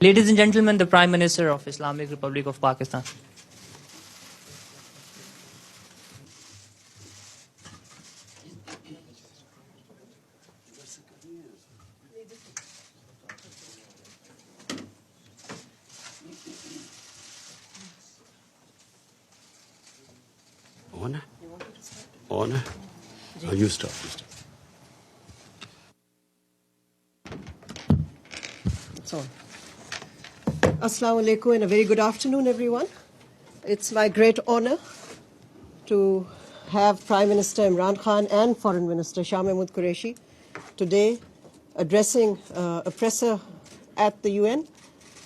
Ladies and gentlemen, the Prime Minister of Islamic Republic of Pakistan. On? You start. So, Assalamu alaikum and a very good afternoon, everyone. It's my great honor to have Prime Minister Imran Khan and Foreign Minister Shah Mahmood Qureshi today addressing a presser at the UN.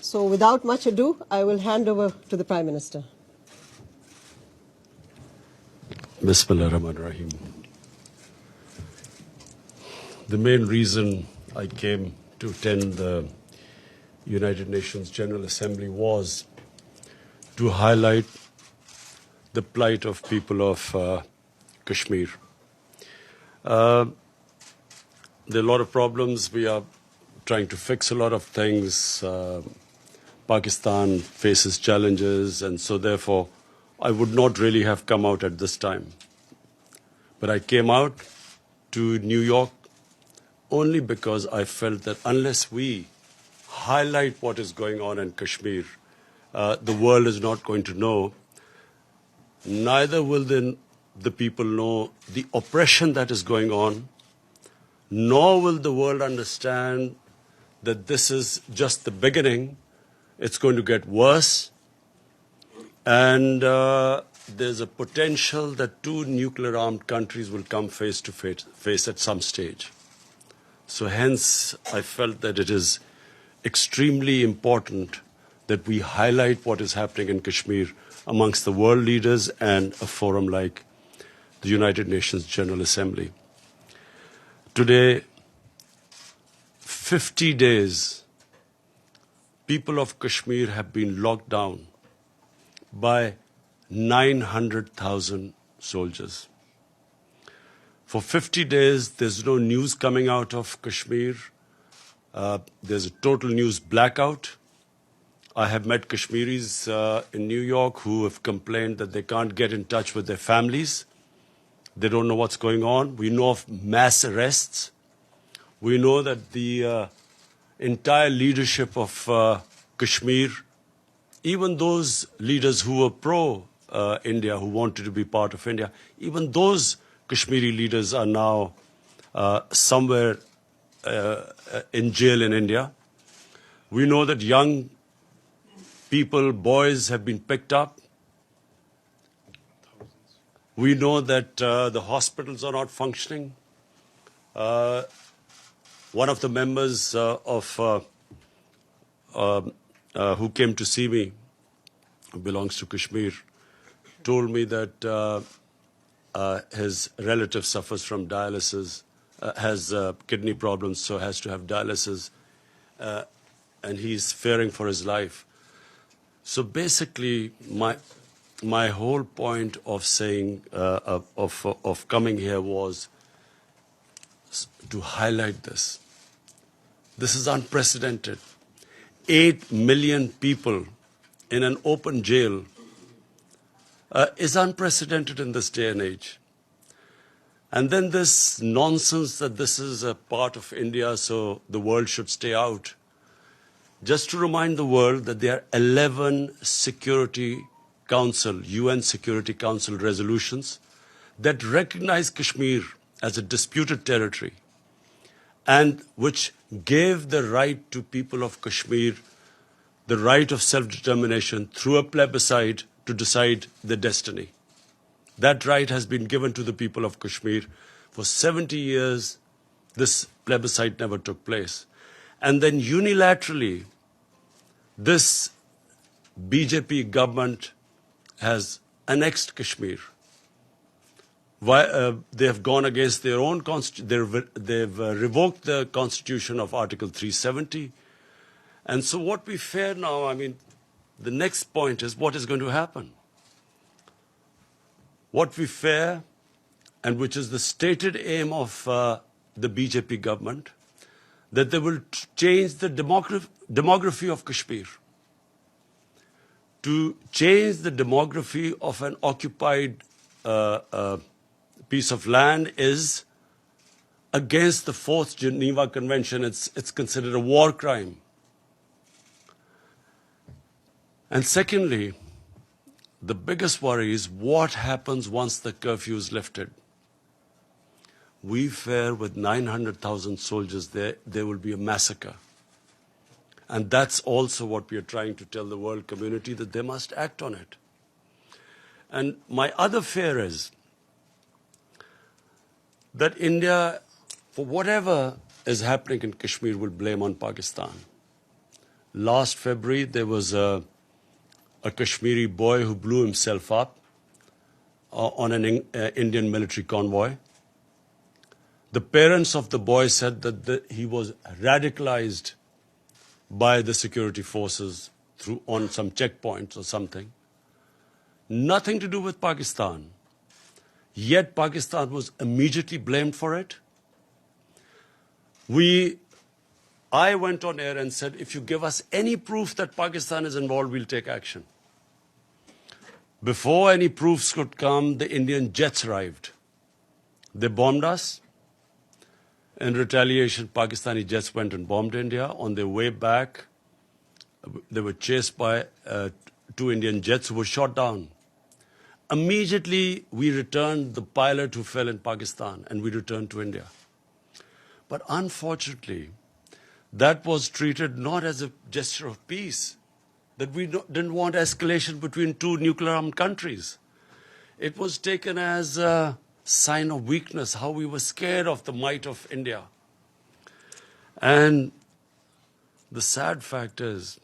So without much ado, I will hand over to the Prime Minister. Bismillah ar-Rahman ar-Rahim. The main reason I came to attend the United Nations General Assembly was to highlight the plight of people of Kashmir. There are a lot of problems. We are trying to fix a lot of things. Pakistan faces challenges, and so therefore I would not really have come out at this time. But I came out to New York only because I felt that unless we highlight what is going on in Kashmir, the world is not going to know. Neither will the people know the oppression that is going on, nor will the world understand that this is just the beginning. It's going to get worse. And there's a potential that two nuclear-armed countries will come face to face at some stage. So hence, I felt that it is extremely important that we highlight what is happening in Kashmir amongst the world leaders and a forum like the United Nations General Assembly. Today, 50 days, people of Kashmir have been locked down by 900,000 soldiers. For 50 days, there's no news coming out of Kashmir. There's a total news blackout. I have met Kashmiris in New York who have complained that they can't get in touch with their families. They don't know what's going on. We know of mass arrests. We know that the entire leadership of Kashmir, even those leaders who were pro-India, who wanted to be part of India, even those Kashmiri leaders are now somewhere in jail in India. We know that young people, boys, have been picked up. We know that the hospitals are not functioning. One of the members who came to see me, who belongs to Kashmir, told me that his relative suffers from dialysis, has kidney problems, so has to have dialysis, and he's fearing for his life. So basically, my whole point of saying, of coming here was to highlight this. This is unprecedented. 8 million people in an open jail is unprecedented in this day and age. And then this nonsense that this is a part of India, so the world should stay out. Just to remind the world that there are 11 Security Council, UN Security Council resolutions that recognize Kashmir as a disputed territory and which gave the right to people of Kashmir the right of self-determination through a plebiscite to decide their destiny. That right has been given to the people of Kashmir. For 70 years, this plebiscite never took place. And then unilaterally, this BJP government has annexed Kashmir. They have gone against their own constitution. They've revoked the constitution of Article 370. And so what we fear now, the next point is what is going to happen. What we fear, and which is the stated aim of the BJP government, that they will change the demography of Kashmir. To change the demography of an occupied piece of land is against the Fourth Geneva Convention. It's considered a war crime. And secondly, the biggest worry is what happens once the curfew is lifted. We fear with 900,000 soldiers there will be a massacre. And that's also what we are trying to tell the world community, that they must act on it. And my other fear is that India, for whatever is happening in Kashmir, will blame on Pakistan. Last February, there was a Kashmiri boy who blew himself up on an Indian military convoy. The parents of the boy said that he was radicalized by the security forces on some checkpoints or something. Nothing to do with Pakistan. Yet Pakistan was immediately blamed for it. I went on air and said, if you give us any proof that Pakistan is involved, we'll take action. Before any proofs could come, the Indian jets arrived. They bombed us. In retaliation, Pakistani jets went and bombed India. On their way back, they were chased by 2 Indian jets who were shot down. Immediately, we returned the pilot who fell in Pakistan, and we returned to India. But unfortunately, that was treated not as a gesture of peace, that we didn't want escalation between 2 nuclear-armed countries. It was taken as a sign of weakness, how we were scared of the might of India. And the sad fact is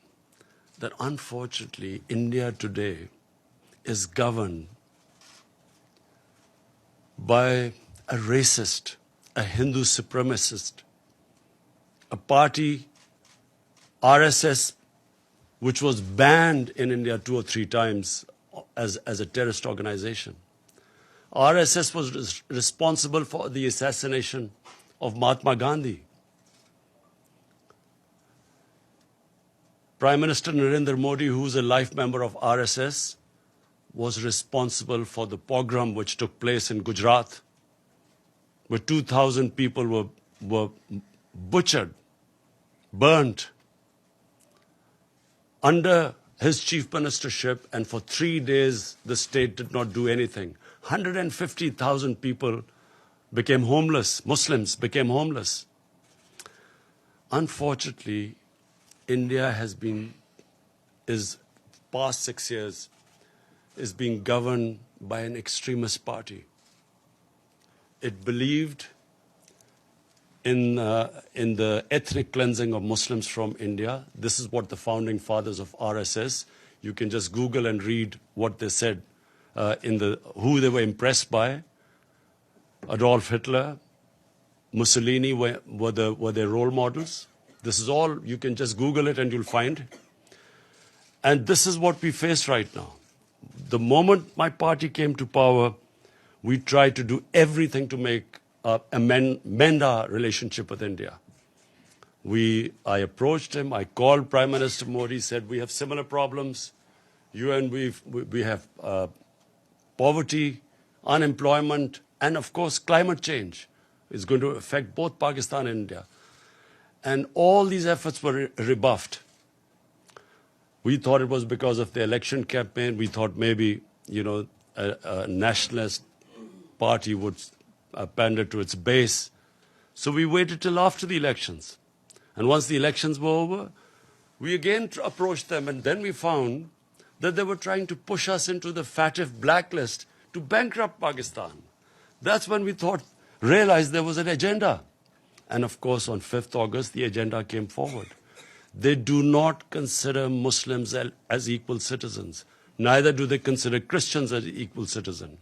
that unfortunately, India today is governed by a racist, a Hindu supremacist, a party, RSS, which was banned in India 2 or 3 times as a terrorist organization. RSS was responsible for the assassination of Mahatma Gandhi. Prime Minister Narendra Modi, who is a life member of RSS, was responsible for the pogrom which took place in Gujarat, where 2,000 people were butchered, burnt, under his chief ministership, and for 3 days the state did not do anything. 150,000 people became homeless, Muslims became homeless. Unfortunately, India is past 6 years, is being governed by an extremist party. It believed in the ethnic cleansing of Muslims from India. This is what the founding fathers of RSS, you can just Google and read what they said, who they were impressed by. Adolf Hitler, Mussolini were their role models. This is all, you can just Google it and you'll find. And this is what we face right now. The moment my party came to power, we tried to do everything to mend our relationship with India. I approached him, I called Prime Minister Modi, said we have similar problems. You and we have poverty, unemployment, and of course climate change is going to affect both Pakistan and India. And all these efforts were rebuffed. We thought it was because of the election campaign. We thought maybe, a nationalist party would pander to its base. So we waited till after the elections. And once the elections were over, we again approached them, and then we found that they were trying to push us into the FATF blacklist to bankrupt Pakistan. That's when we realized there was an agenda. And of course, on 5th August, the agenda came forward. They do not consider Muslims as equal citizens. Neither do they consider Christians as equal citizens.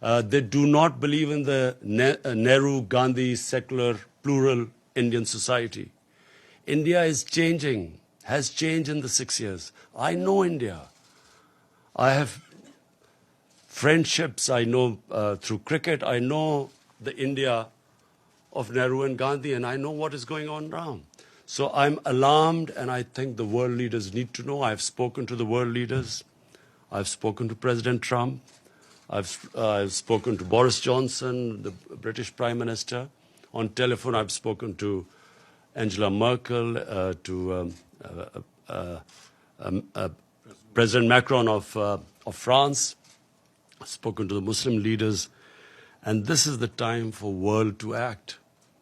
They do not believe in the Nehru-Gandhi secular, plural Indian society. India is changing, has changed in the 6 years. I know India. I have friendships, I know through cricket, I know the India of Nehru and Gandhi, and I know what is going on now. So I'm alarmed, and I think the world leaders need to know. I've spoken to the world leaders. I've spoken to President Trump. I've spoken to Boris Johnson, the British Prime Minister. On telephone, I've spoken to Angela Merkel, to President Macron of France. I've spoken to the Muslim leaders. And this is the time for world to act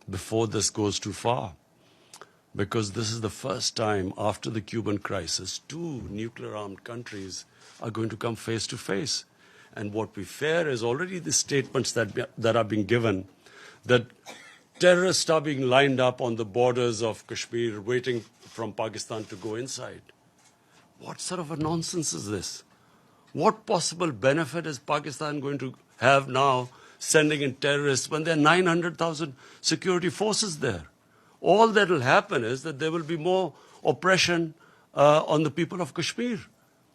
before this goes too far. Because this is the first time after the Cuban crisis, two nuclear-armed countries are going to come face to face. And what we fear is already the statements that are being given, that terrorists are being lined up on the borders of Kashmir, waiting from Pakistan to go inside. What sort of a nonsense is this? What possible benefit is Pakistan going to have now sending in terrorists when there are 900,000 security forces there? All that will happen is that there will be more oppression on the people of Kashmir.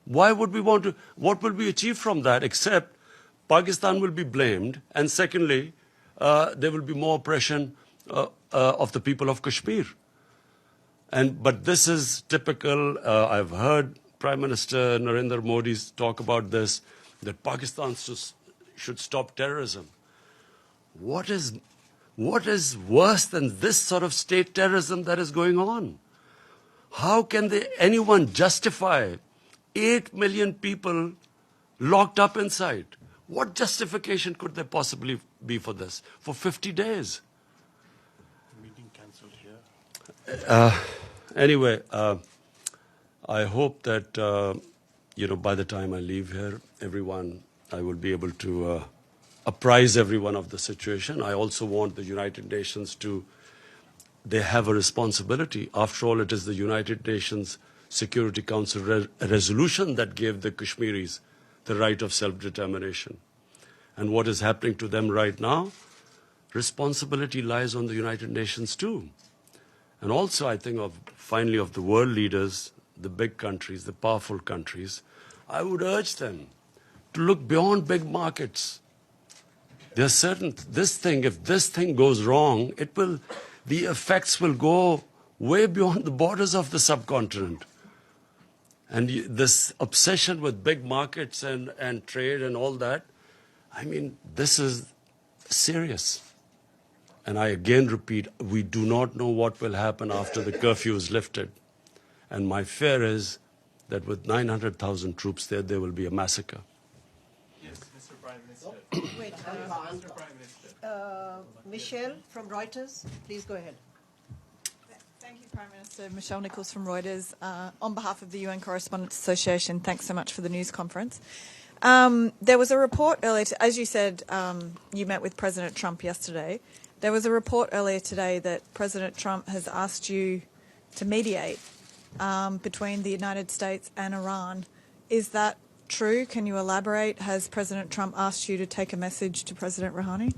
Why would we want to? What will be achieved from that except Pakistan will be blamed, and secondly, there will be more oppression of the people of Kashmir. But this is typical. I've heard Prime Minister Narendra Modi talk about this, that Pakistan should stop terrorism. What is worse than this sort of state terrorism that is going on? How can anyone justify 8 million people locked up inside? What justification could there possibly be for this? For 50 days? Meeting cancelled here. Anyway, I hope that, by the time I leave here, I will be able to apprise everyone of the situation. I also want the United Nations they have a responsibility. After all, it is the United Nations Security Council resolution that gave the Kashmiris the right of self-determination. And what is happening to them right now, responsibility lies on the United Nations too. And also, I think, finally, of the world leaders, the big countries, the powerful countries, I would urge them to look beyond big markets. There are certain, if this thing goes wrong, the effects will go way beyond the borders of the subcontinent. And this obsession with big markets and trade and all that, I mean, this is serious. And I again repeat, we do not know what will happen after the curfew is lifted. And my fear is that with 900,000 troops there will be a massacre. Yes, Mr. Prime Minister. Wait, Mr. Prime Minister. Michelle from Reuters, please go ahead. Thank you, Prime Minister. Michelle Nichols from Reuters. On behalf of the UN Correspondents Association, thanks so much for the news conference. There was a report earlier, as you said, you met with President Trump yesterday. There was a report earlier today that President Trump has asked you to mediate between the United States and Iran. Is that true? Can you elaborate? Has President Trump asked you to take a message to President Rouhani?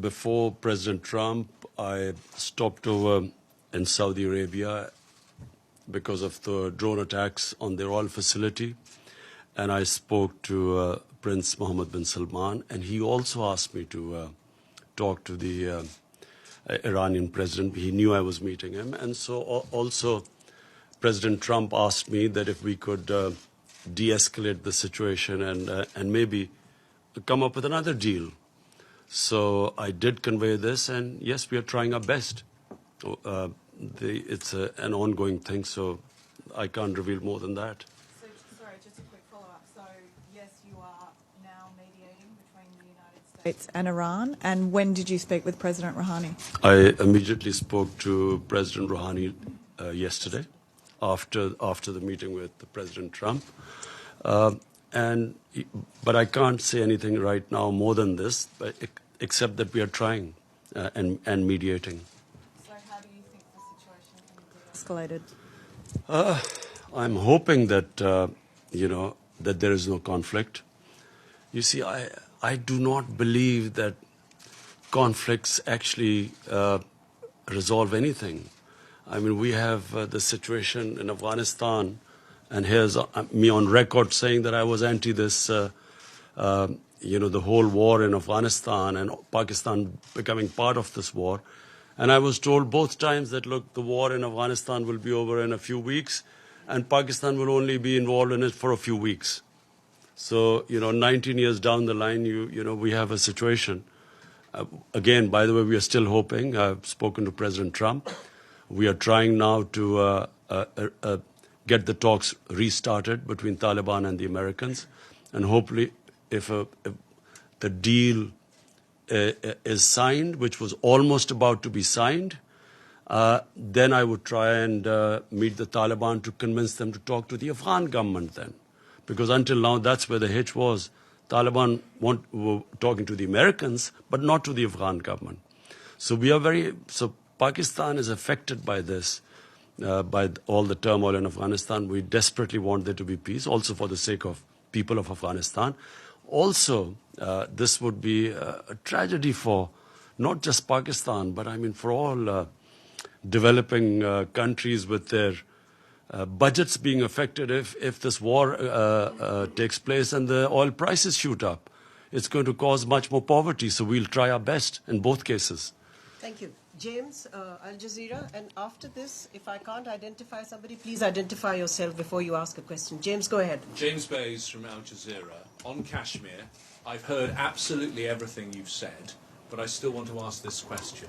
Before President Trump, I stopped over in Saudi Arabia because of the drone attacks on their oil facility. And I spoke to Prince Mohammed bin Salman, and he also asked me to talk to the Iranian president. He knew I was meeting him. And so also President Trump asked me that if we could de-escalate the situation and maybe come up with another deal. So I did convey this, and yes, we are trying our best. It's an ongoing thing, so I can't reveal more than that. So, sorry, just a quick follow-up. So, yes, you are now mediating between the United States and Iran. And when did you speak with President Rouhani? I immediately spoke to President Rouhani yesterday after the meeting with President Trump. But I can't say anything right now more than this, except that we are trying and mediating. So how do you think the situation can be escalated? I'm hoping that, that there is no conflict. You see, I do not believe that conflicts actually resolve anything. I mean, we have the situation in Afghanistan, and here's me on record saying that I was anti this, the whole war in Afghanistan and Pakistan becoming part of this war. And I was told both times that, look, the war in Afghanistan will be over in a few weeks and Pakistan will only be involved in it for a few weeks. So, 19 years down the line, we have a situation. Again, by the way, we are still hoping. I've spoken to President Trump. We are trying now to get the talks restarted between Taliban and the Americans. And hopefully, if the deal is signed, which was almost about to be signed, then I would try and meet the Taliban to convince them to talk to the Afghan government then. Because until now, that's where the hitch was. Taliban were talking to the Americans, but not to the Afghan government. So Pakistan is affected by this, by all the turmoil in Afghanistan. We desperately want there to be peace, also for the sake of people of Afghanistan. Also, this would be a tragedy for not just Pakistan, but for all developing countries with their budgets being affected if this war takes place and the oil prices shoot up. It's going to cause much more poverty, so we'll try our best in both cases. Thank you. James, Al Jazeera, and after this, if I can't identify somebody, please identify yourself before you ask a question. James, go ahead. James Bays from Al Jazeera. On Kashmir, I've heard absolutely everything you've said, but I still want to ask this question.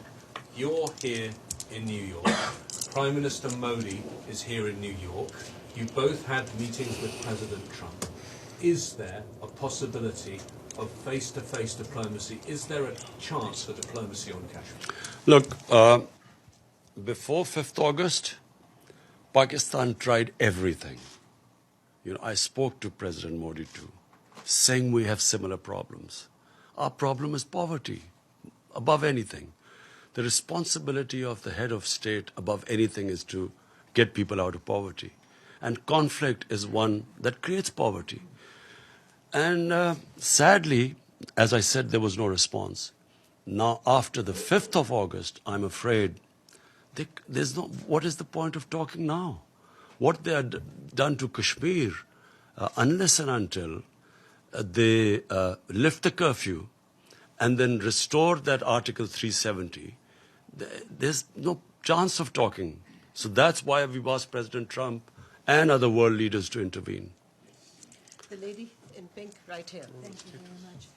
You're here in New York. Prime Minister Modi is here in New York. You both had meetings with President Trump. Is there a possibility of face-to-face diplomacy? Is there a chance for diplomacy on Kashmir? Look, before 5th August, Pakistan tried everything. I spoke to President Modi too, saying we have similar problems. Our problem is poverty, above anything. The responsibility of the head of state above anything is to get people out of poverty. And conflict is one that creates poverty. And sadly, as I said, there was no response. Now, after the 5th of August, I'm afraid what is the point of talking now? What they had done to Kashmir, unless and until they lift the curfew and then restore that Article 370, there's no chance of talking. So that's why we've asked President Trump and other world leaders to intervene. The lady in pink right here. Thank you very much.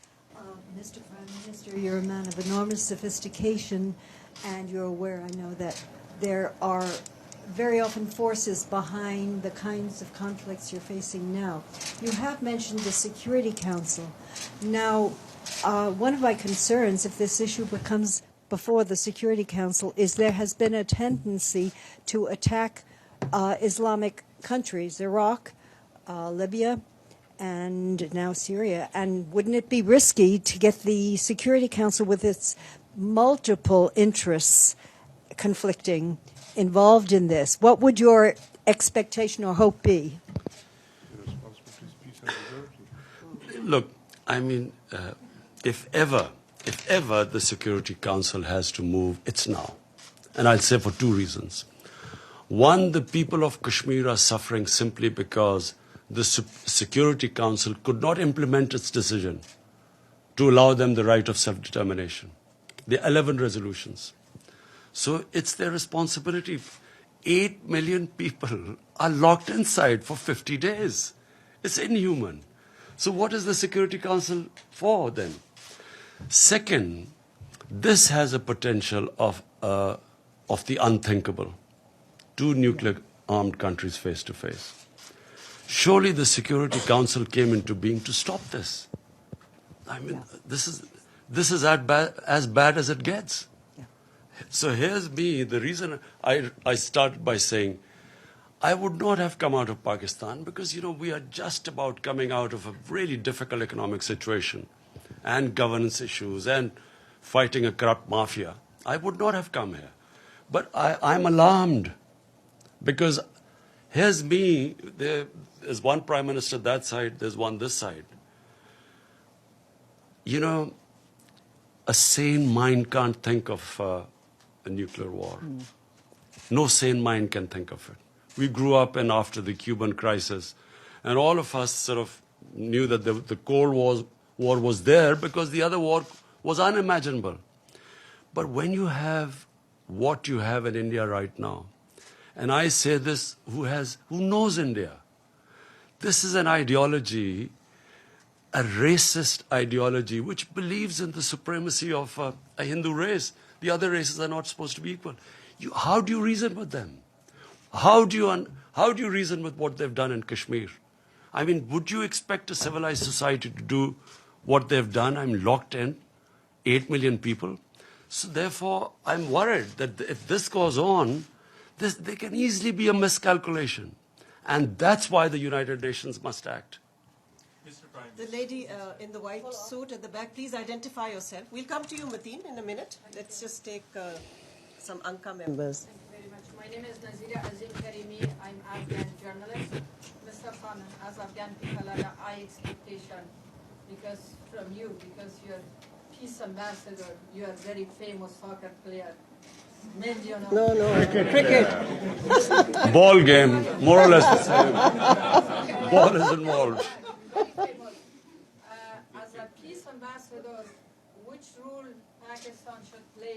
Mr. Prime Minister, you're a man of enormous sophistication, and you're aware, I know, that there are very often forces behind the kinds of conflicts you're facing now. You have mentioned the Security Council. Now, one of my concerns, if this issue becomes before the Security Council, is there has been a tendency to attack Islamic countries, Iraq, Libya, and now Syria. And wouldn't it be risky to get the Security Council, with its multiple interests conflicting, involved in this? What would your expectation or hope be? Look, if ever the Security Council has to move, it's now. And I'll say for two reasons. One, the people of Kashmir are suffering simply because the Security Council could not implement its decision to allow them the right of self-determination. The 11 resolutions. So it's their responsibility. 8 million people are locked inside for 50 days. It's inhuman. So what is the Security Council for then? Second, this has a potential of the unthinkable. Two nuclear-armed countries face to face. Surely the Security Council came into being to stop this. This is as bad as it gets. Yeah. So here's me, the reason I started by saying I would not have come out of Pakistan because, we are just about coming out of a really difficult economic situation and governance issues and fighting a corrupt mafia. I would not have come here. But I'm alarmed because here's me, there's one prime minister that side, there's one this side. A sane mind can't think of a nuclear war. No sane mind can think of it. We grew up after the Cuban crisis, and all of us sort of knew that the Cold War war was there because the other war was unimaginable. But when you have what you have in India right now, and I say this who knows India, this is an ideology, a racist ideology, which believes in the supremacy of a Hindu race. The other races are not supposed to be equal. How do you reason with them? How do you reason with what they've done in Kashmir? I mean, would you expect a civilized society to do what they've done? I'm locked in, 8 million people. So therefore, I'm worried that if this goes on, there can easily be a miscalculation. And that's why the United Nations must act. Mr. Prime The lady in the white suit at the back, please identify yourself. We'll come to you, Mateen, in a minute. Let's just take some UNGA members. Thank you very much. My name is Nazira Azim Karimi. I'm Afghan journalist. Mr. Khan, as Afghan people have a high expectation from you because you're peace ambassador. You're a very famous soccer player. No. Cricket. Ball game, more or less the same. Ball is involved. As a peace ambassador, which role Pakistan should play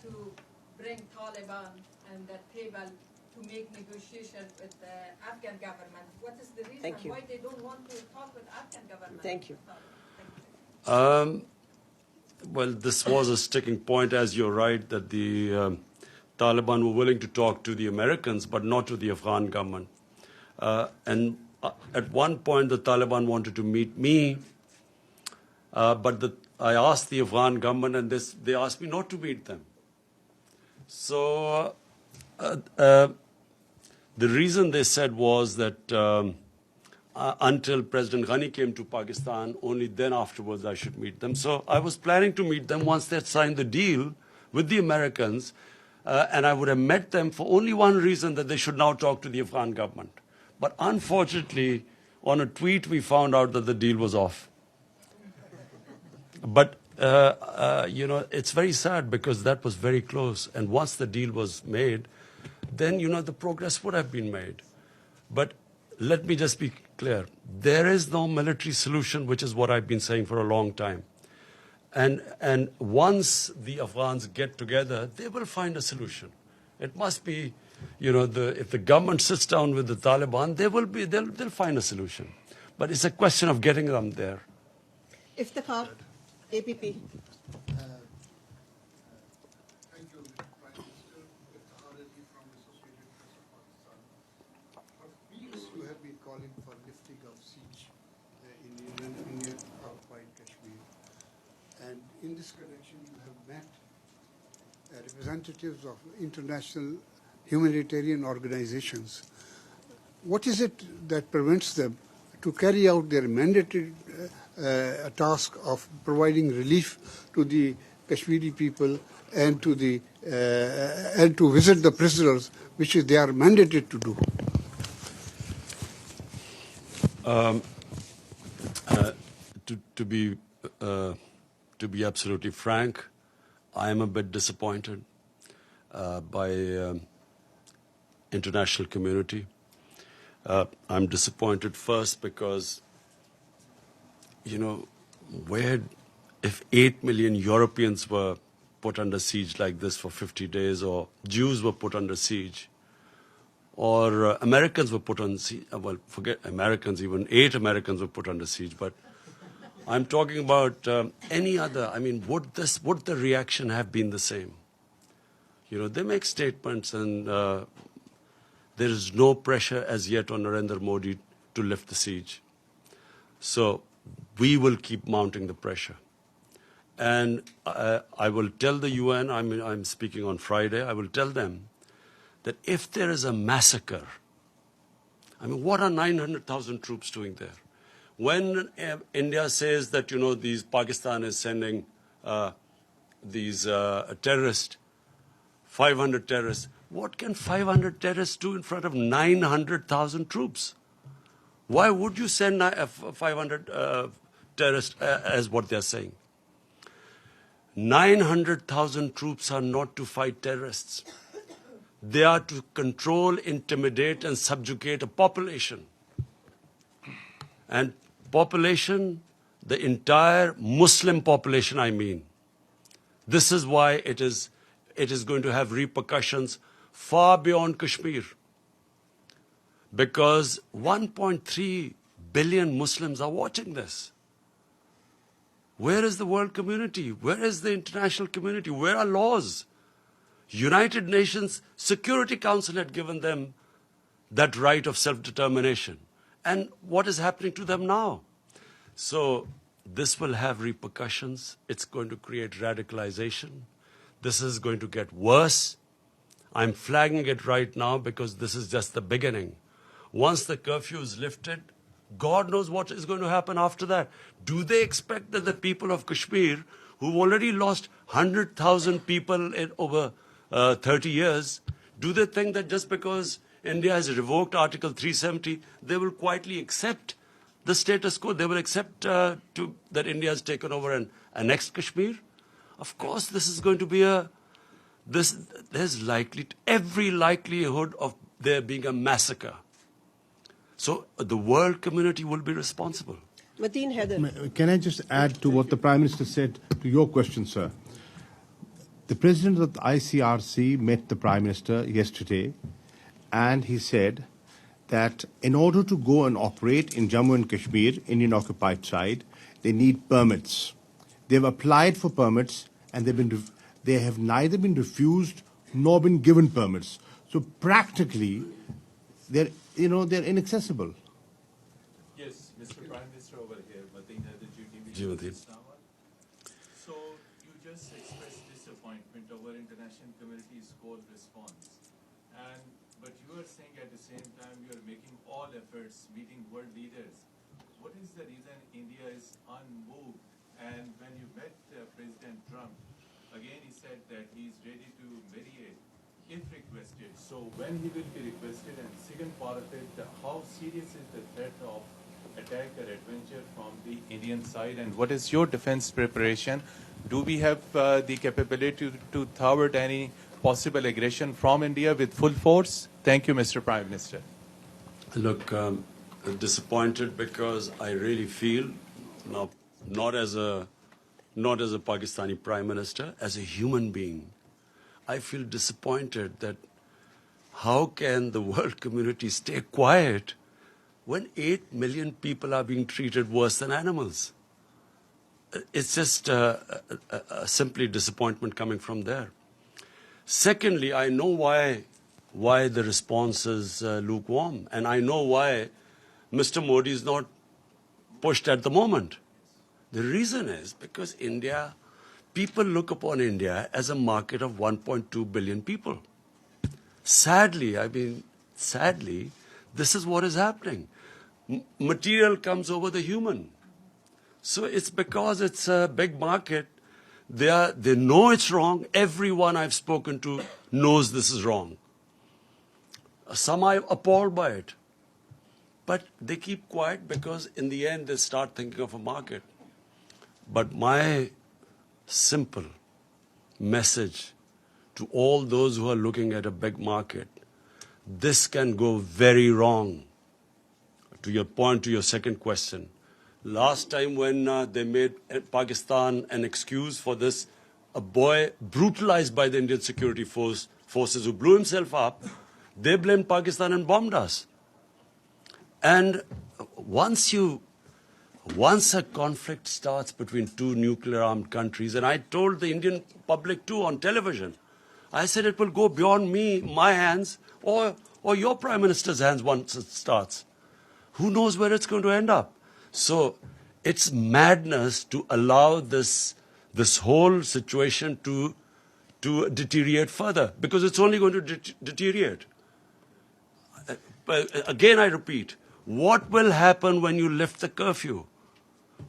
to bring Taliban and the table to make negotiations with the Afghan government? What is the reason why they don't want to talk with Afghan government? Thank you. Well, this was a sticking point, as you're right, that the Taliban were willing to talk to the Americans, but not to the Afghan government. And at one point, the Taliban wanted to meet me, but I asked the Afghan government, and they asked me not to meet them. So the reason they said was that until President Ghani came to Pakistan, only then afterwards I should meet them. So I was planning to meet them once they had signed the deal with the Americans, and I would have met them for only one reason, that they should now talk to the Afghan government. But unfortunately, on a tweet, we found out that the deal was off. But, it's very sad because that was very close. And once the deal was made, then, the progress would have been made. But let me just be clear. There is no military solution, which is what I've been saying for a long time. And once the Afghans get together, they will find a solution. It must be, if the government sits down with the Taliban, they'll find a solution. But it's a question of getting them there. Iftikhar, APP. Thank you, Mr. Prime Minister. Iftikhar Ali from Associated Press of Pakistan. For weeks, you have been calling for lifting of siege in your occupied Kashmir. And in this connection, you have met representatives of international humanitarian organizations. What is it that prevents them to carry out their mandated task of providing relief to the Kashmiri people and to visit the prisoners, which they are mandated to do? To be absolutely frank, I am a bit disappointed by international community. I'm disappointed first because, if 8 million Europeans were put under siege like this for 50 days, or Jews were put under siege, or Americans were put on siege, well, forget Americans, even 8 Americans were put under siege, but I'm talking about any other. I mean, would the reaction have been the same? They make statements, and there is no pressure as yet on Narendra Modi to lift the siege. So we will keep mounting the pressure. And I will tell the UN, I'm speaking on Friday, I will tell them that if there is a massacre, what are 900,000 troops doing there? When India says that, these Pakistan is sending these terrorists, 500 terrorists, what can 500 terrorists do in front of 900,000 troops? Why would you send 500 terrorists as what they're saying? 900,000 troops are not to fight terrorists. They are to control, intimidate, and subjugate a population. And population, the entire Muslim population, I mean. This is why it is going to have repercussions far beyond Kashmir. Because 1.3 billion Muslims are watching this. Where is the world community? Where is the international community? Where are laws? United Nations Security Council had given them that right of self-determination. And what is happening to them now? So this will have repercussions. It's going to create radicalization. This is going to get worse. I'm flagging it right now because this is just the beginning. Once the curfew is lifted, God knows what is going to happen after that. Do they expect that the people of Kashmir, who've already lost 100,000 people in over 30 years, do they think that just because India has revoked Article 370, they will quietly accept the status quo? They will accept that India has taken over and annexed Kashmir? Of course, this is going to be there's every likelihood of there being a massacre. So the world community will be responsible. Mateen Haider. Can I just add to what the Prime Minister said to your question, sir? The President of the ICRC met the Prime Minister yesterday, and he said that in order to go and operate in Jammu and Kashmir, Indian occupied side, they need permits. They've applied for permits, and they have neither been refused nor been given permits. So practically, they're inaccessible. Yes, Mr. Prime Minister over here, Mateen Haider, Ji, Mateen. So you just expressed disappointment over international community's cold response. But you are saying at the same time you are making all efforts, meeting world leaders. What is the reason India is unmoved? And when you met President Trump, again he said that he is ready to mediate if requested. So when he will be requested, and the second part of it, how serious is the threat of attack or adventure from the Indian side, and what is your defense preparation? Do we have the capability to thwart any possible aggression from India with full force? Thank you, Mr. Prime Minister. Look, disappointed because I really feel, now, not as a Pakistani Prime Minister, as a human being, I feel disappointed that how can the world community stay quiet when 8 million people are being treated worse than animals? It's just simply disappointment coming from there. Secondly, I know why the response is lukewarm, and I know why Mr. Modi is not pushed at the moment. The reason is because people look upon India as a market of 1.2 billion people. Sadly, this is what is happening. Material comes over the human. So it's because it's a big market. They know it's wrong. Everyone I've spoken to knows this is wrong. Some are appalled by it. But they keep quiet because in the end they start thinking of a market. But my simple message to all those who are looking at a big market, this can go very wrong. To your point, to your second question, last time when they made Pakistan an excuse for this, a boy brutalized by the Indian security forces who blew himself up, they blamed Pakistan and bombed us. And once a conflict starts between two nuclear-armed countries, and I told the Indian public too on television, I said it will go beyond my hands, or your Prime Minister's hands once it starts. Who knows where it's going to end up? So it's madness to allow this whole situation to deteriorate further, because it's only going to deteriorate. Again, I repeat, what will happen when you lift the curfew?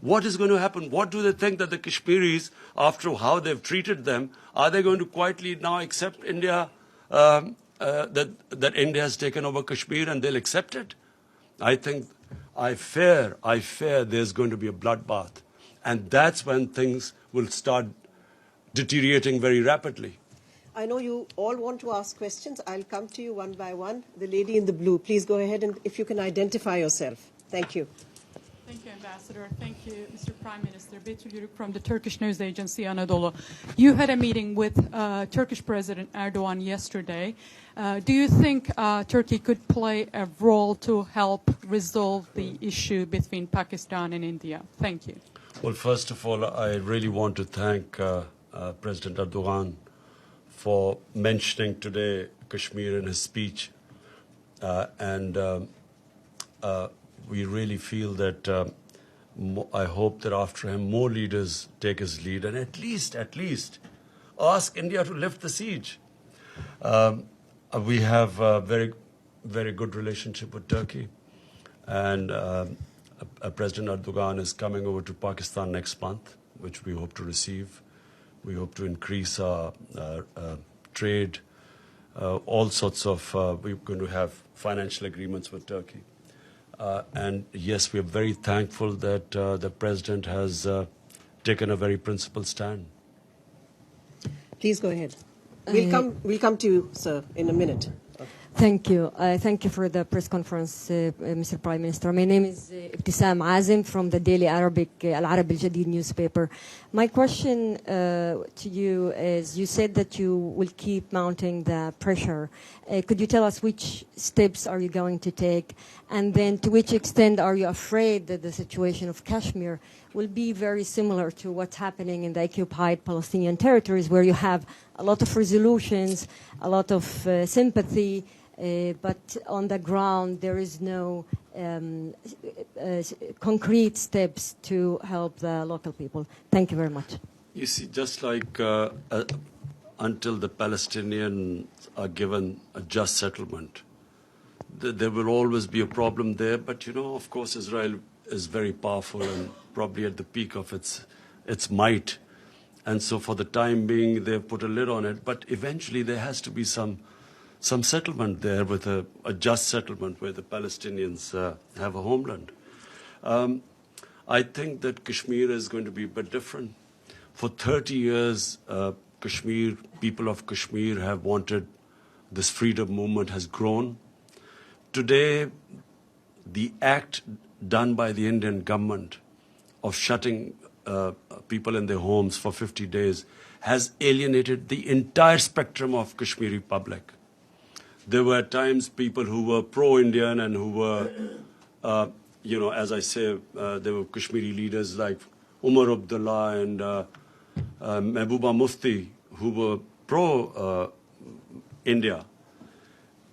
What is going to happen? What do they think that the Kashmiris, after how they've treated them, are they going to quietly now accept India, that India has taken over Kashmir and they'll accept it? I fear there's going to be a bloodbath. And that's when things will start deteriorating very rapidly. I know you all want to ask questions. I'll come to you one by one. The lady in the blue, please go ahead, and if you can identify yourself. Thank you. Thank you, Ambassador. Thank you, Mr. Prime Minister. Betül Yürük from the Turkish news agency Anadolu. You had a meeting with Turkish President Erdogan yesterday. Do you think Turkey could play a role to help resolve the issue between Pakistan and India? Thank you. Well, first of all, I really want to thank President Erdogan for mentioning today Kashmir in his speech. We really feel that I hope that after him more leaders take his lead and at least ask India to lift the siege. We have a very, very good relationship with Turkey, and President Erdogan is coming over to Pakistan next month, which we hope to receive. We hope to increase our trade, all sorts of, we're going to have financial agreements with Turkey. And yes, we are very thankful that the President has taken a very principled stand. Please go ahead. We'll come to you, sir, in a minute. Thank you. Thank you for the press conference, Mr. Prime Minister. My name is Ibtisam Azim from the daily Arabic Al-Arab Al-Jadid newspaper. My question to you is, you said that you will keep mounting the pressure. Could you tell us which steps are you going to take? And then to which extent are you afraid that the situation of Kashmir will be very similar to what's happening in the occupied Palestinian territories, where you have a lot of resolutions, a lot of sympathy, but on the ground there is no concrete steps to help the local people? Thank you very much. You see, just like until the Palestinians are given a just settlement, there will always be a problem there. But, you know, of course, Israel is very powerful and probably at the peak of its might. And so for the time being, they've put a lid on it. But eventually there has to be some settlement there, with a just settlement where the Palestinians have a homeland. I think that Kashmir is going to be a bit different. For 30 years, people of Kashmir have wanted, this freedom movement has grown. Today, the act done by the Indian government of shutting people in their homes for 50 days has alienated the entire spectrum of Kashmiri public. There were at times people who were pro-Indian and who were, as I say, there were Kashmiri leaders like Umar Abdullah and Mehbooba Mufti who were pro-India.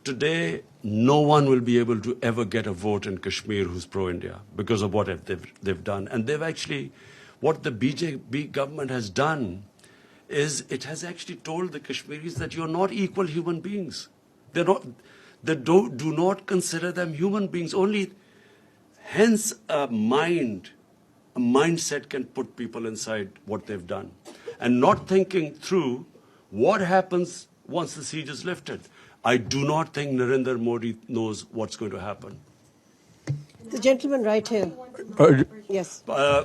Today, no one will be able to ever get a vote in Kashmir who's pro-India because of what they've done. And they've actually, what the BJP government has done is it has actually told the Kashmiris that you're not equal human beings. They do not consider them human beings. Only, hence, a mindset can put people inside what they've done. And not thinking through what happens once the siege is lifted. I do not think Narendra Modi knows what's going to happen. The gentleman right here. Yes.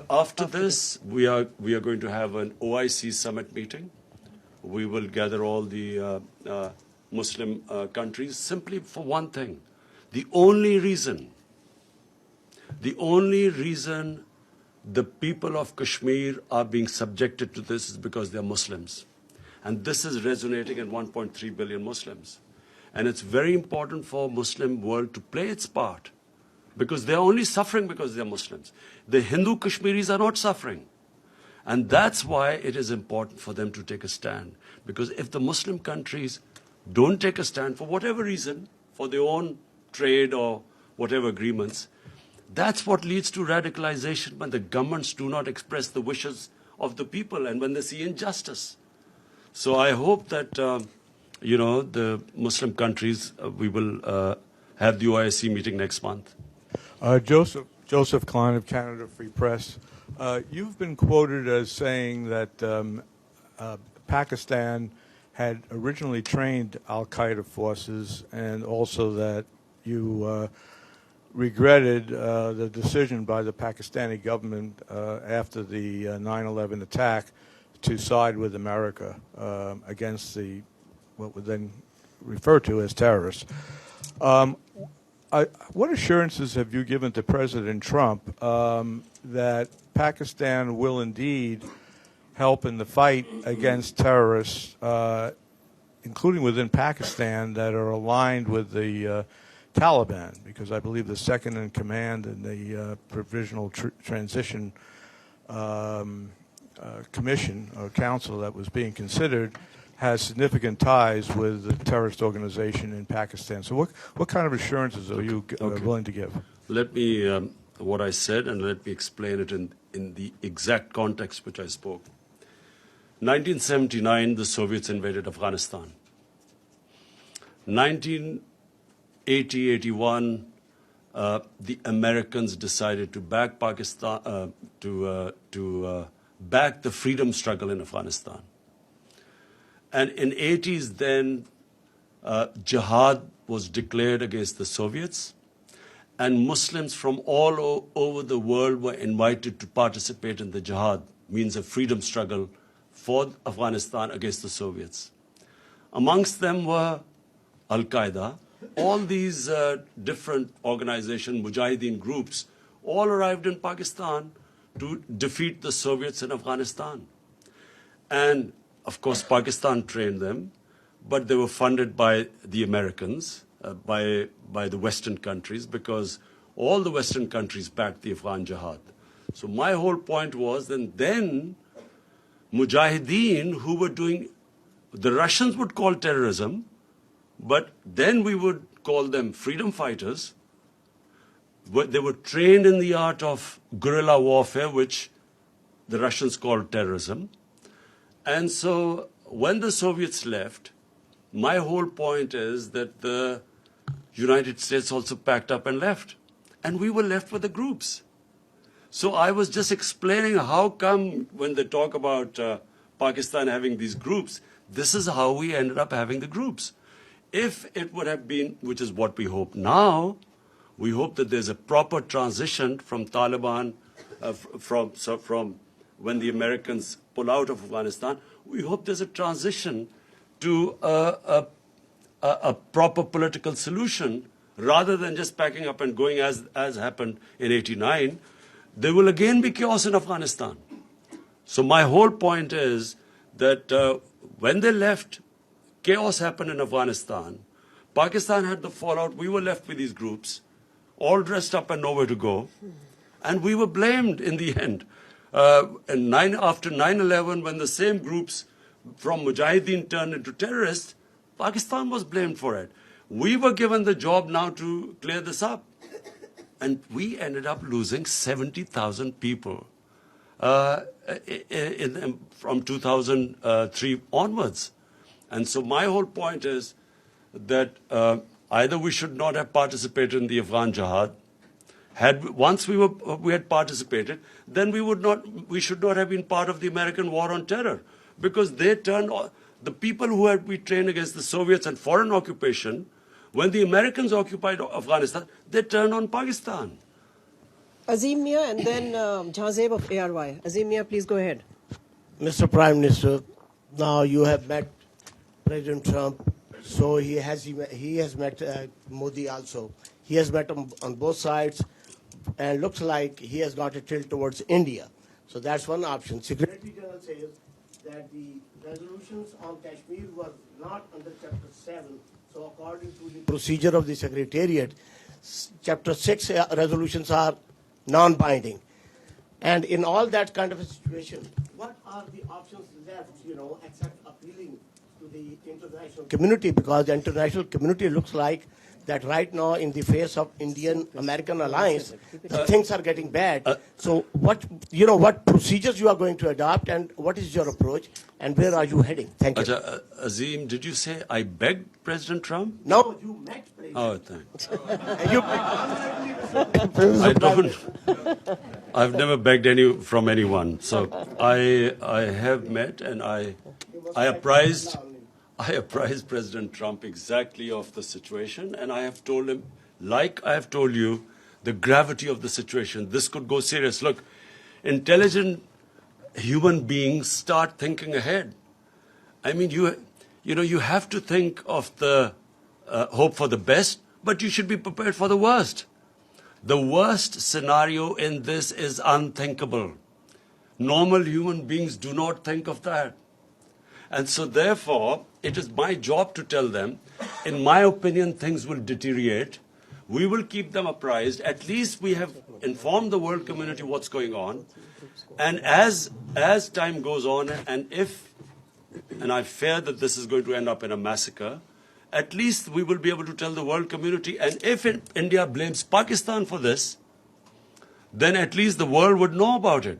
After this, we are going to have an OIC summit meeting. We will gather all the Muslim countries simply for one thing. The only reason the people of Kashmir are being subjected to this is because they're Muslims. And this is resonating in 1.3 billion Muslims. And it's very important for Muslim world to play its part, because they're only suffering because they're Muslims. The Hindu Kashmiris are not suffering. And that's why it is important for them to take a stand. Because if the Muslim countries don't take a stand for whatever reason, for their own trade or whatever agreements, that's what leads to radicalization, when the governments do not express the wishes of the people and when they see injustice. So I hope that, the Muslim countries, we will have the OIC meeting next month. Joseph Klein of Canada Free Press. You've been quoted as saying that Pakistan had originally trained al-Qaeda forces, and also that you regretted the decision by the Pakistani government after the 9/11 attack to side with America against what would then refer to as terrorists. what assurances have you given to President Trump that Pakistan will indeed help in the fight against terrorists, including within Pakistan, that are aligned with the Taliban? Because I believe the second in command in the Provisional Transition Commission or Council that was being considered has significant ties with the terrorist organization in Pakistan. So what kind of assurances are you willing to give? Let me, what I said, and let me explain it in the exact context which I spoke. 1979, the Soviets invaded Afghanistan. 1980-81, the Americans decided to back Pakistan, back the freedom struggle in Afghanistan. And in 80s then, jihad was declared against the Soviets, and Muslims from all over the world were invited to participate in the jihad, means a freedom struggle for Afghanistan against the Soviets. Amongst them were Al-Qaeda. All these different organizations, Mujahideen groups, all arrived in Pakistan to defeat the Soviets in Afghanistan. And of course, Pakistan trained them, but they were funded by the Americans, by the Western countries, because all the Western countries backed the Afghan jihad. So my whole point was that then Mujahideen, who were doing, the Russians would call terrorism, but then we would call them freedom fighters. They were trained in the art of guerrilla warfare, which the Russians called terrorism. And so when the Soviets left, my whole point is that the United States also packed up and left. And we were left with the groups. So I was just explaining how come when they talk about Pakistan having these groups, this is how we ended up having the groups. If it would have been, which is what we hope now, we hope that there's a proper transition from Taliban, from when the Americans pull out of Afghanistan, we hope there's a transition to a proper political solution rather than just packing up and going as happened in 89. There will again be chaos in Afghanistan. So my whole point is that when they left, chaos happened in Afghanistan. Pakistan had the fallout. We were left with these groups, all dressed up and nowhere to go. And we were blamed in the end. After 9/11, when the same groups from Mujahideen turned into terrorists, Pakistan was blamed for it. We were given the job now to clear this up. And we ended up losing 70,000 people from 2003 onwards. And so my whole point is that either we should not have participated in the Afghan jihad. Once we had participated, then we should not have been part of the American war on terror, because they turned the people who had been trained against the Soviets and foreign occupation. When the Americans occupied Afghanistan, they turned on Pakistan. Azim Mia and then Jazeb of ARY. Azim Mia, please go ahead. Mr. Prime Minister, now you have met President Trump, so he has met Modi also. He has met him on both sides, and looks like he has got a tilt towards India. So that's one option. Secretary General says that the resolutions on Kashmir were not under Chapter 7. So according to the procedure of the Secretariat, Chapter 6 resolutions are non-binding. And in all that kind of a situation, what are the options left, except appealing to the international community? Because the international community looks like that right now, in the face of Indian-American alliance, things are getting bad. So what procedures you are going to adopt, and what is your approach, and where are you heading? Thank you. Azim, did you say I begged President Trump? No, you met President. Oh, thanks. I don't. I've never begged from anyone. So I have met, and I apprised President Trump exactly of the situation, and I have told him, like I have told you, the gravity of the situation. This could go serious. Look, intelligent human beings start thinking ahead. I mean, you have to think of the hope for the best, but you should be prepared for the worst. The worst scenario in this is unthinkable. Normal human beings do not think of that. And so therefore, it is my job to tell them, in my opinion, things will deteriorate. We will keep them apprised. At least we have informed the world community what's going on. And as time goes on, and I fear that this is going to end up in a massacre, at least we will be able to tell the world community. And if India blames Pakistan for this, then at least the world would know about it.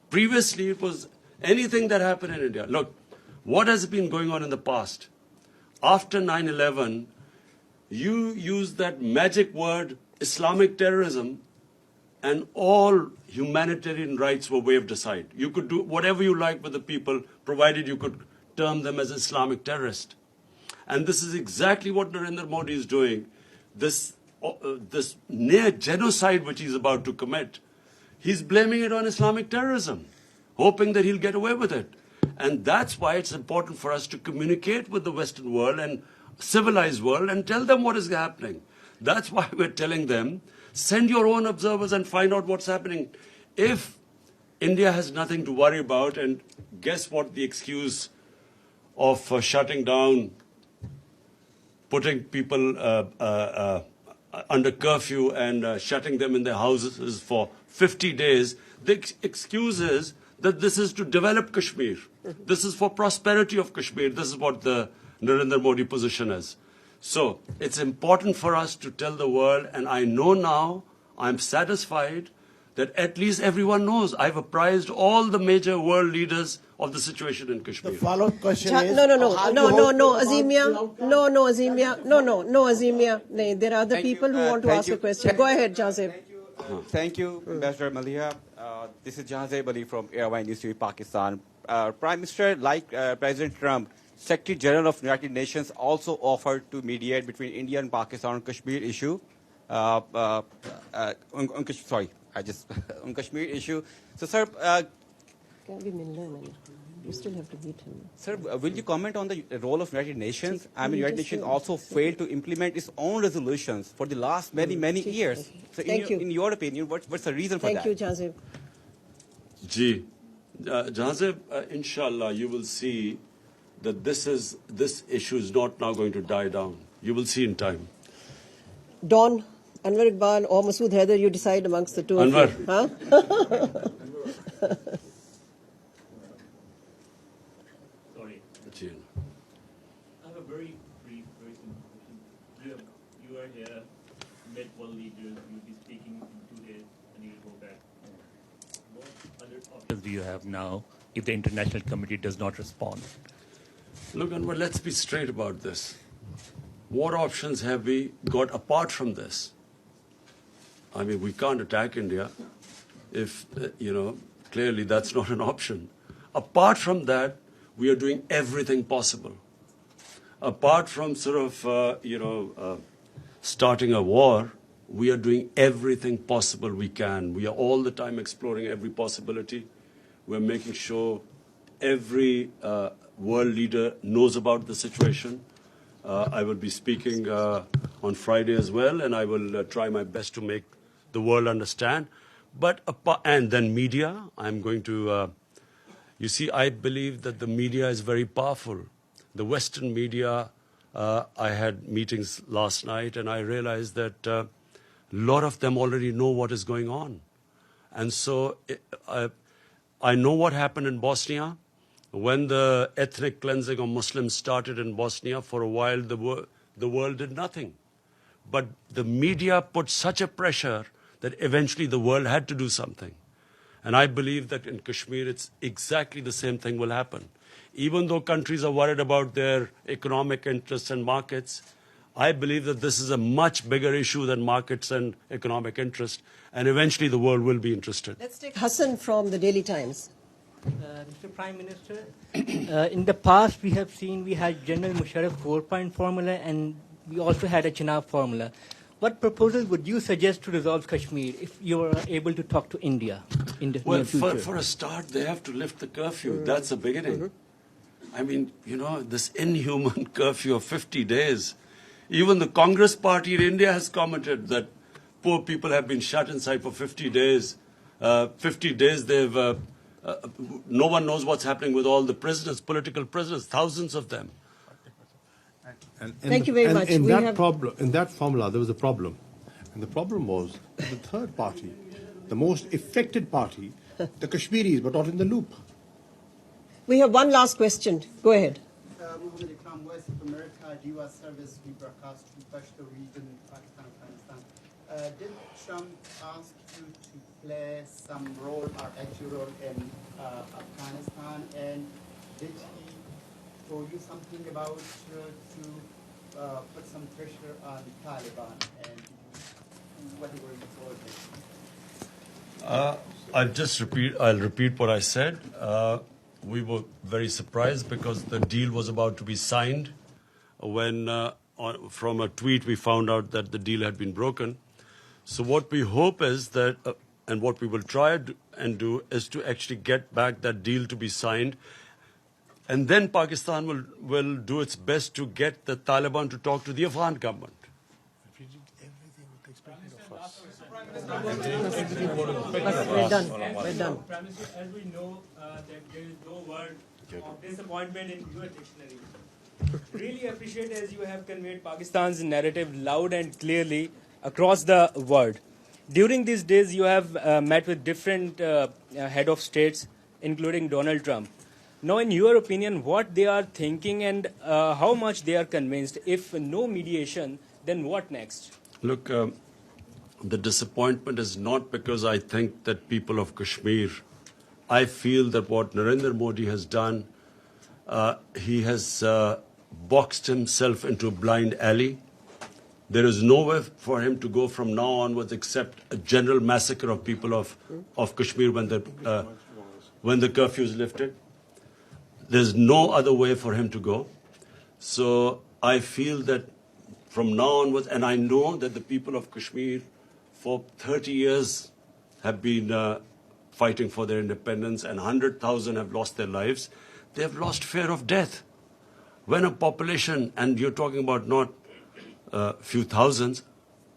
Previously, it was anything that happened in India. Look, what has been going on in the past? After 9/11, you used that magic word, Islamic terrorism, and all humanitarian rights were waved aside. You could do whatever you like with the people, provided you could term them as Islamic terrorists. And this is exactly what Narendra Modi is doing. This near genocide which he's about to commit, he's blaming it on Islamic terrorism, hoping that he'll get away with it. And that's why it's important for us to communicate with the Western world and civilized world and tell them what is happening. That's why we're telling them, send your own observers and find out what's happening. If India has nothing to worry about, and guess what the excuse of shutting down, putting people under curfew and shutting them in their houses for 50 days, the excuse is that this is to develop Kashmir. This is for prosperity of Kashmir. This is what the Narendra Modi position is. So it's important for us to tell the world, and I know now, I'm satisfied that at least everyone knows. I've apprised all the major world leaders of the situation in Kashmir. The follow-up question is... No, Azimia. No, Azimia. No, there are other people who want to ask a question. Go ahead, Jazeb. Thank you, Ambassador Malia. This is Jazeb Ali from Airline News TV, Pakistan. Prime Minister, like President Trump, Secretary General of the United Nations also offered to mediate between India and Pakistan on Kashmir issue. On Kashmir issue. So, sir, you still have to meet him. Sir, will you comment on the role of United Nations? I mean, United Nations also failed to implement its own resolutions for the last many years. So, in your opinion, what's the reason for that? Thank you, Jazeb. Jazeb, inshallah, you will see that this issue is not now going to die down. You will see in time. Don, Anwar Iqbal or Masood Haider, you decide amongst the two Anwar. of you. Huh? Sorry. I have a very brief, very simple question. You are here, met world leaders, you'll be speaking in 2 days, and you'll go back. What other options do you have now if the international community does not respond? Look, Anwar, let's be straight about this. What options have we got apart from this? I mean, we can't attack India if, clearly that's not an option. Apart from that, we are doing everything possible. Apart from starting a war, we are doing everything possible we can. We are all the time exploring every possibility. We're making sure every world leader knows about the situation. I will be speaking on Friday as well, and I will try my best to make the world understand. And then media, I'm going to... you see, I believe that the media is very powerful. The Western media, I had meetings last night, and I realized that a lot of them already know what is going on. And so I know what happened in Bosnia. When the ethnic cleansing of Muslims started in Bosnia, for a while the world did nothing. But the media put such a pressure that eventually the world had to do something. And I believe that in Kashmir, it's exactly the same thing will happen. Even though countries are worried about their economic interests and markets, I believe that this is a much bigger issue than markets and economic interest. And eventually the world will be interested. Let's take Hassan from the Daily Times. Mr. Prime Minister, in the past we have seen we had General Musharraf 4-point formula and we also had a Chenab formula. What proposal would you suggest to resolve Kashmir if you were able to talk to India in the near future? For a start, they have to lift the curfew. That's the beginning. I mean, this inhuman curfew of 50 days Even the Congress party in India has commented that poor people have been shut inside for 50 days. 50 days they've, no one knows what's happening with all the prisoners, political prisoners, thousands of them. Thank you very much. In that formula, there was a problem. And the problem was the third party, the most affected party, the Kashmiris, were not in the loop. We have one last question. Go ahead. Muhammad Ikram, Voice of America, DUA service, we broadcast to Pashto region, Pakistan, Afghanistan. Did Trump ask you to play some role or active role in Afghanistan? And did he told you something about to put some pressure on Taliban? And what were you told? I'll repeat what I said. We were very surprised because the deal was about to be signed when from a tweet we found out that the deal had been broken. So what we hope is that, and what we will try and do, is to actually get back that deal to be signed. And then Pakistan will do its best to get the Taliban to talk to the Afghan government. We're done. As we know that there is no word of disappointment in your dictionary. Really appreciate as you have conveyed Pakistan's narrative loud and clearly across the world. During these days, you have met with different head of states, including Donald Trump. Now, in your opinion, what they are thinking and how much they are convinced? If no mediation, then what next? Look, the disappointment is not because I think that people of Kashmir, I feel that what Narendra Modi has done, he has boxed himself into a blind alley. There is nowhere for him to go from now onwards except a general massacre of people of Kashmir when the curfew is lifted. There's no other way for him to go. So I feel that from now onwards, and I know that the people of Kashmir for 30 years have been fighting for their independence, and 100,000 have lost their lives. They have lost fear of death. When a population, and you're talking about not a few thousands,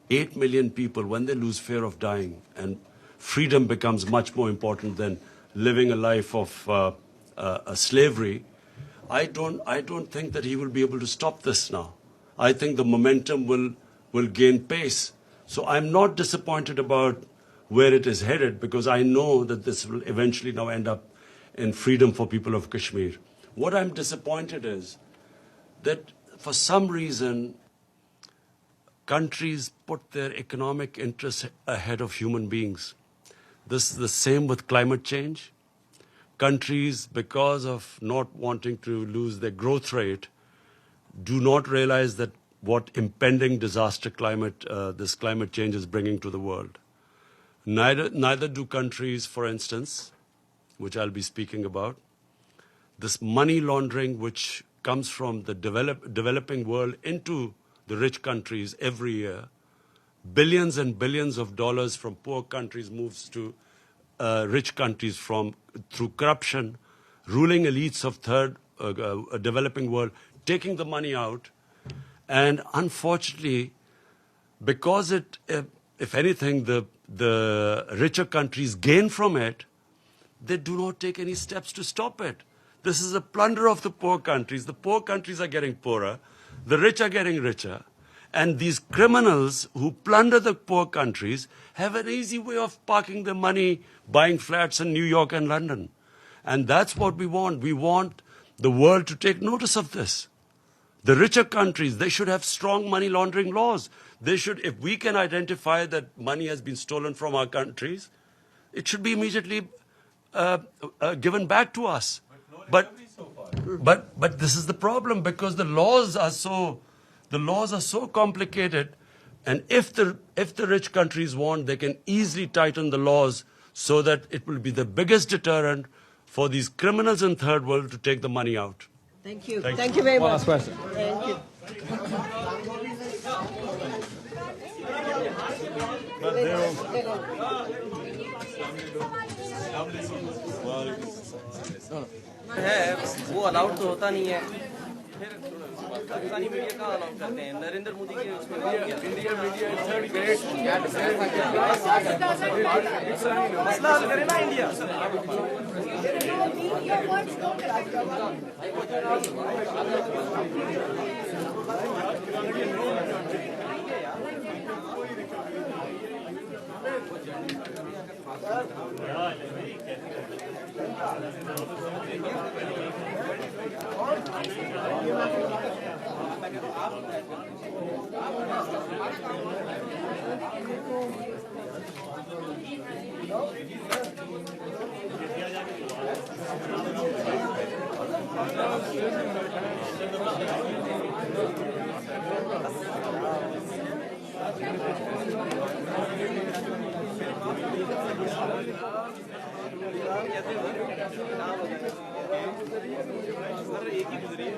8 million people, when they lose fear of dying, and freedom becomes much more important than living a life of slavery, I don't think that he will be able to stop this now. I think the momentum will gain pace. So I'm not disappointed about where it is headed because I know that this will eventually now end up in freedom for people of Kashmir. What I'm disappointed is that for some reason countries put their economic interests ahead of human beings. This is the same with climate change. Countries, because of not wanting to lose their growth rate, do not realize that what impending disaster this climate change is bringing to the world. Neither do countries, for instance, which I'll be speaking about, this money laundering which comes from the developing world into the rich countries every year. Billions and billions of dollars from poor countries moves to rich countries through corruption, ruling elites of developing world, taking the money out. And unfortunately, because if anything, the richer countries gain from it, they do not take any steps to stop it. This is a plunder of the poor countries. The poor countries are getting poorer. The rich are getting richer. And these criminals who plunder the poor countries have an easy way of parking their money, buying flats in New York and London. And that's what we want. We want the world to take notice of this. The richer countries, they should have strong money laundering laws. They should, if we can identify that money has been stolen from our countries, it should be immediately given back to us. But this is the problem because the laws are so complicated, and if the rich countries want, they can easily tighten the laws so that it will be the biggest deterrent for these criminals in third world to take the money out. Thank you. Thank you very much. One last question. Thank you. है वो allowed तो होता नहीं है फिर Pakistani media कहाँ allow करते हैं? नरेंद्र मोदी के उसमें India media is third grade मसला हल करे ना इंडिया. एक ही गुजरी है,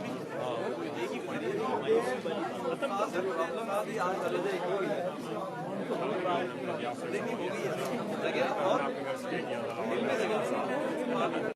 एक ही पड़ी है.